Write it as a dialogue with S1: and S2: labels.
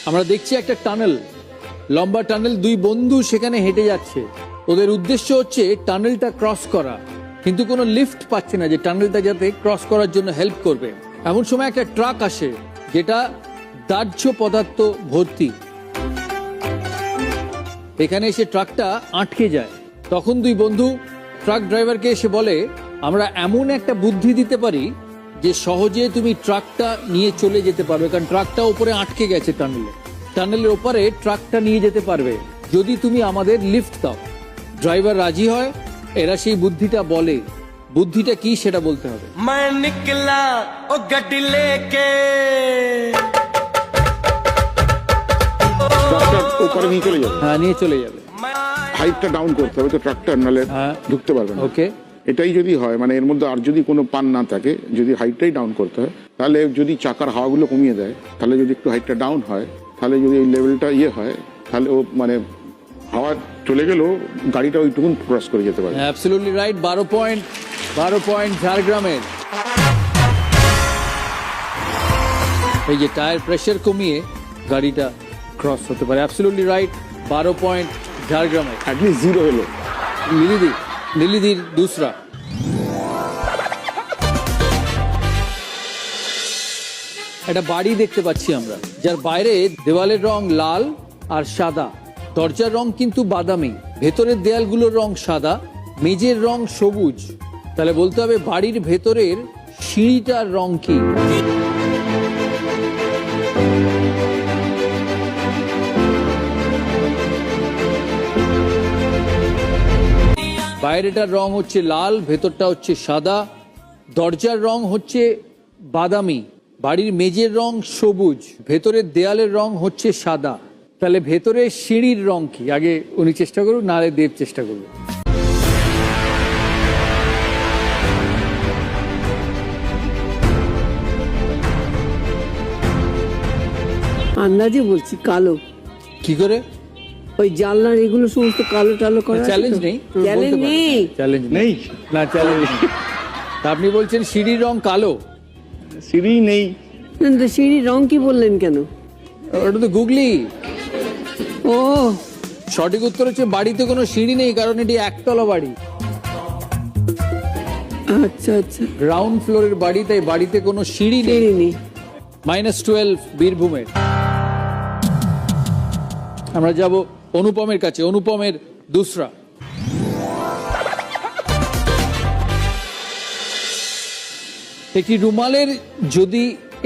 S1: আমরা দেখছি একটা টানেল, লম্বা টানেল, দুই বন্ধু সেখানে হেঁটে যাচ্ছে। ওদের উদ্দেশ্য হচ্ছে টানেলটা ক্রস করা, কিন্তু কোনো লিফট পাচ্ছে না যে টানেলটা যাতে ক্রস করার জন্য হেল্প করবে। এমন সময় একটা ট্রাক আসে যেটা দাহ্য পদার্থ ভর্তি। এখানে এসে ট্রাকটা আটকে যায়। তখন দুই বন্ধু ট্রাক ড্রাইভারকে এসে বলে, আমরা এমন একটা বুদ্ধি দিতে পারি যে সহজে তুমি ট্রাকটা নিয়ে চলে যেতে পারবে, কারণ ট্রাকটা উপরে আটকে গেছে টানেলের ওপারে ট্রাকটা নিয়ে যেতে পারবে যদি তুমি আমাদের লিফট দাও। ড্রাইভার রাজি হয়। এরা সেই বুদ্ধিটা বলে, বুদ্ধিটা কি সেটা বলতে হবে।
S2: ওপারে নিয়ে চলে যাবে,
S1: হ্যাঁ নিয়ে চলে যাবে।
S2: হাইটটা ডাউন করতে হবে, তো ট্রাক্টর নালে ঢুকতে পারবে না।
S1: ওকে,
S2: এটাই যদি হয়, মানে এর মধ্যে আর যদি কোনো পান না থাকে, যদি হাইটটাই ডাউন করতে হয়, তাহলে যদি চাকার হাওয়াগুলো কমিয়ে দেয়, তাহলে যদি একটু হাইটটা ডাউন হয়, তাহলে যদি এই লেভেলটা হয়, তাহলে ও মানে হাওয়া চলে গেলেও গাড়িটা ওইটুকুন ক্রস করে যেতে পারে।
S1: Absolutely right. 12 পয়েন্ট ঝাড়গ্রামের। এই যে টায়ার প্রেসার কমিয়ে গাড়িটা ক্রস হতে পারে। Absolutely right. 12 পয়েন্ট ঝাড়গ্রামের।
S2: অ্যাটলিস্ট 0 হলো।
S1: নীলিদির দুসরা। একটা বাড়ি দেখতে পাচ্ছি আমরা, যার বাইরে দেওয়ালের রং লাল আর সাদা, দরজার রং কিন্তু বাদামি, ভেতরের দেয়ালগুলোর রং সাদা, মেঝের রং সবুজ। তাহলে বলতে হবে বাড়ির ভেতরের সিঁড়িটার রং কি? বাইরেটার রং হচ্ছে লাল, ভেতরটা হচ্ছে সাদা, দরজার রং হচ্ছে বাদামি, বাড়ির মেঝের রং সবুজ, ভেতরের দেয়ালের রং হচ্ছে সাদা। তাহলে ভেতরে সিঁড়ির রং কি? আগে উনি চেষ্টা করুন, নাহলে দেব চেষ্টা করুন।
S3: আন্দাজে বলছি কালো।
S1: কি করে?
S3: ওই জানলার এগুলো সমস্ত কালো টালো করা।
S1: চ্যালেঞ্জ নেই,
S3: চ্যালেঞ্জ নেই,
S1: চ্যালেঞ্জ নেই, না চ্যালেঞ্জ নেই। তা আপনি বলছেন সিঁড়ির রং কালো?
S2: সিঁড়ি নেই।
S3: সিঁড়ির রং কি বললেন কেন?
S1: ওটা তো গুগলি।
S3: ও
S1: সঠিক উত্তর হচ্ছে বাড়িতে কোনো সিঁড়ি নেই, কারণ এটি একতলা বাড়ি,
S3: আচ্ছা আচ্ছা,
S1: গ্রাউন্ড ফ্লোরের বাড়ি, তাই বাড়িতে কোনো সিঁড়ি নেই।
S3: সিঁড়ি নেই।
S1: -12 বীরভূমের। আমরা যাব অনুপমের কাছে। অনুপমের দুসরা। একটি রুমালের যদি